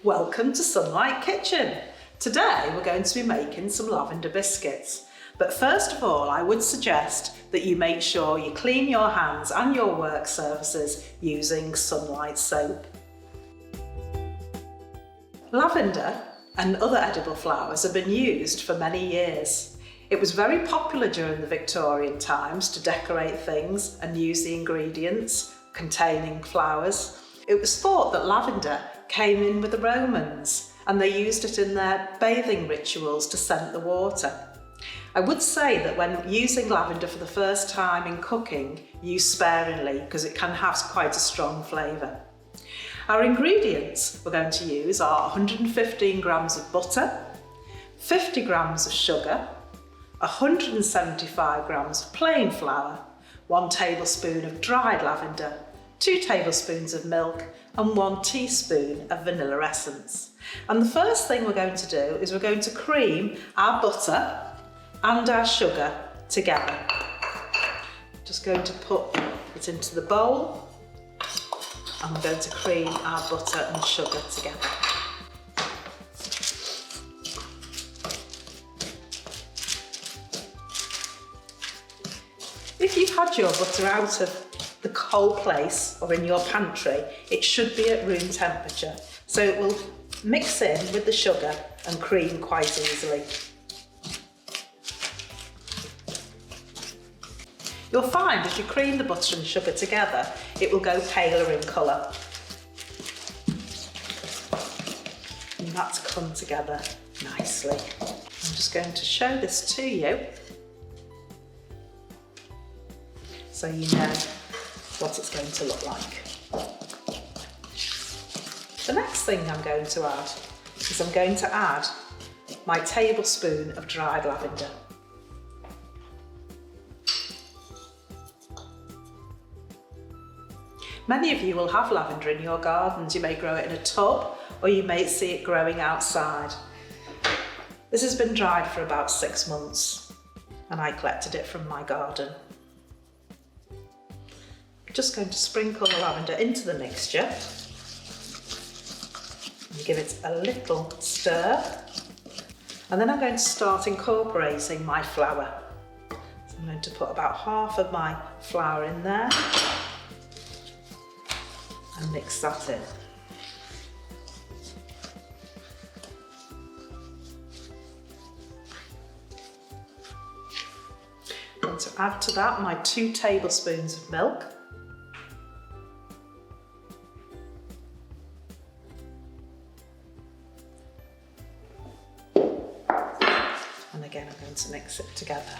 Welcome to Sunlight Kitchen. Today we're going to be making some lavender biscuits. But first of all, I would suggest that you make sure you clean your hands and your work surfaces using Sunlight soap. Lavender and other edible flowers have been used for many years. It was very popular during the Victorian times to decorate things and use the ingredients containing flowers. It was thought that lavender came in with the Romans and they used it in their bathing rituals to scent the water. I would say that when using lavender for the first time in cooking, use sparingly because it can have quite a strong flavour. Our ingredients we're going to use are 115 grams of butter, 50 grams of sugar, 175 grams of plain flour, 1 tablespoon of dried lavender, 2 tablespoons of milk and 1 teaspoon of vanilla essence. And the first thing we're going to do is we're going to cream our butter and our sugar together. Just going to put it into the bowl and we're going to cream our butter and sugar together. If you've had your butter out of the cold place or in your pantry, it should be at room temperature, so it will mix in with the sugar and cream quite easily. You'll find as you cream the butter and sugar together, it will go paler in colour. And that's come together nicely. I'm just going to show this to you so you know what it's going to look like. The next thing I'm going to add is I'm going to add my tablespoon of dried lavender. Many of you will have lavender in your gardens. You may grow it in a tub or you may see it growing outside. This has been dried for about 6 months and I collected it from my garden. I'm just going to sprinkle the lavender into the mixture and give it a little stir, and then I'm going to start incorporating my flour. So I'm going to put about half of my flour in there and mix that in. I'm going to add to that my 2 tablespoons of milk. And again, I'm going to mix it together.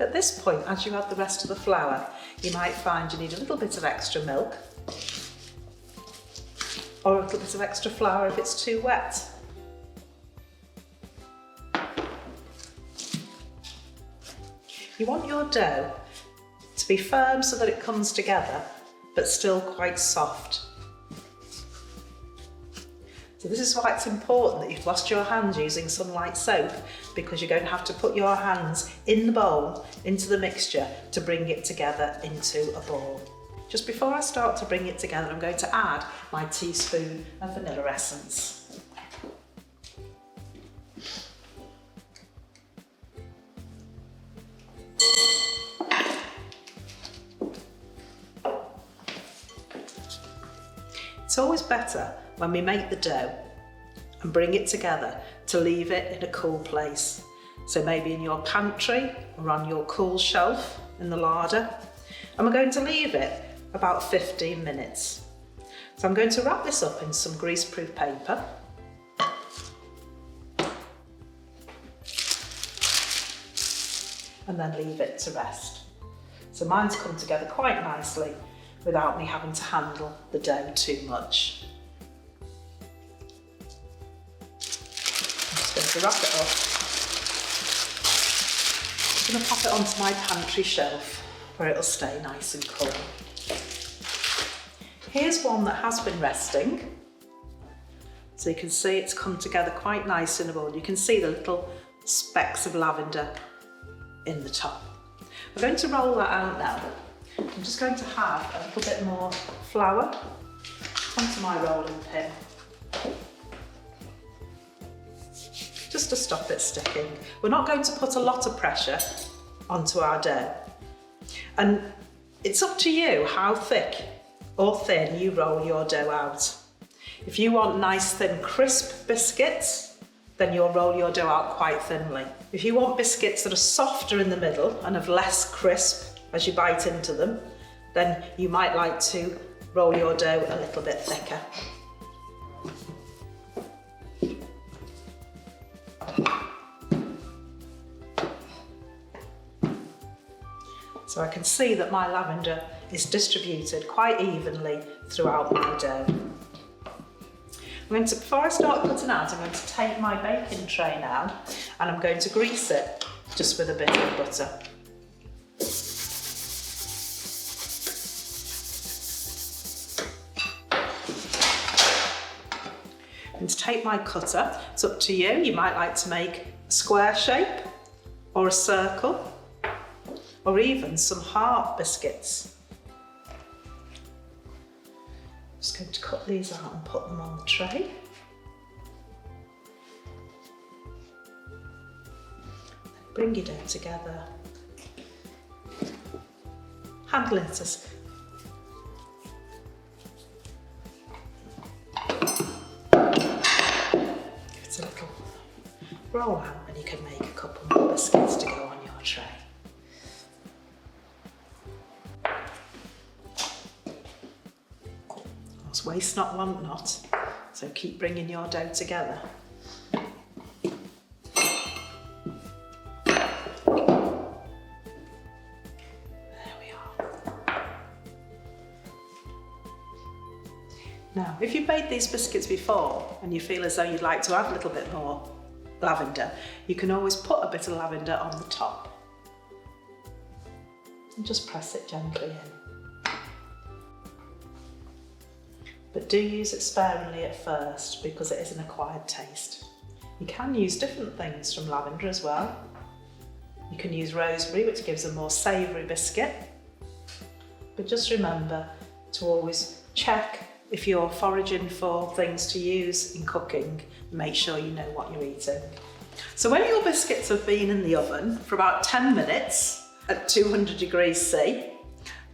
At this point, as you add the rest of the flour, you might find you need a little bit of extra milk or a little bit of extra flour if it's too wet. You want your dough to be firm so that it comes together, but still quite soft. So this is why it's important that you've washed your hands using Sunlight soap, because you're going to have to put your hands in the bowl, into the mixture to bring it together into a ball. Just before I start to bring it together, I'm going to add my teaspoon of vanilla essence. It's always better when we make the dough and bring it together to leave it in a cool place. So maybe in your pantry or on your cool shelf in the larder. And we're going to leave it about 15 minutes. So I'm going to wrap this up in some greaseproof paper. And then leave it to rest. So mine's come together quite nicely without me having to handle the dough too much. I'm just going to wrap it up. I'm going to pop it onto my pantry shelf where it'll stay nice and cool. Here's one that has been resting. So you can see it's come together quite nice in a bowl. You can see the little specks of lavender in the top. We're going to roll that out now. I'm just going to have a little bit more flour onto my rolling pin, just to stop it sticking. We're not going to put a lot of pressure onto our dough. And it's up to you how thick or thin you roll your dough out. If you want nice, thin, crisp biscuits, then you'll roll your dough out quite thinly. If you want biscuits that are softer in the middle and of less crisp as you bite into them, then you might like to roll your dough a little bit thicker. So I can see that my lavender is distributed quite evenly throughout my dough. Before I start cutting out, I'm going to take my baking tray now and I'm going to grease it just with a bit of butter. I'm going to take my cutter. It's up to you. You might like to make a square shape or a circle or even some heart biscuits. Just going to cut these out and put them on the tray. Bring your dough together. Handle it as give it a little roll out and you can make a couple more biscuits to go on your tray. Waste not, want not. So keep bringing your dough together. There we are. Now, if you've made these biscuits before and you feel as though you'd like to add a little bit more lavender, you can always put a bit of lavender on the top. And just press it gently in. But do use it sparingly at first because it is an acquired taste. You can use different things from lavender as well. You can use rosemary, which gives a more savoury biscuit. But just remember to always check if you're foraging for things to use in cooking, make sure you know what you're eating. So when your biscuits have been in the oven for about 10 minutes at 200 degrees C,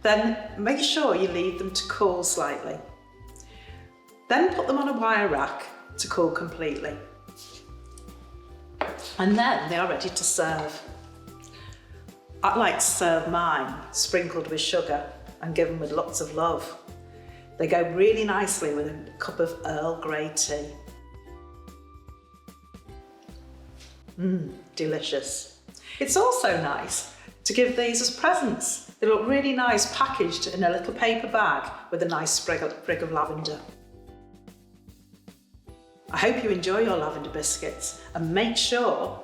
then make sure you leave them to cool slightly. Then put them on a wire rack to cool completely. And then they are ready to serve. I like to serve mine sprinkled with sugar and given with lots of love. They go really nicely with a cup of Earl Grey tea. Delicious. It's also nice to give these as presents. They look really nice packaged in a little paper bag with a nice sprig of lavender. I hope you enjoy your lavender biscuits and make sure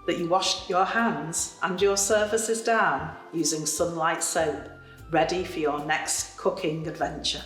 that you wash your hands and your surfaces down using Sunlight soap, ready for your next cooking adventure.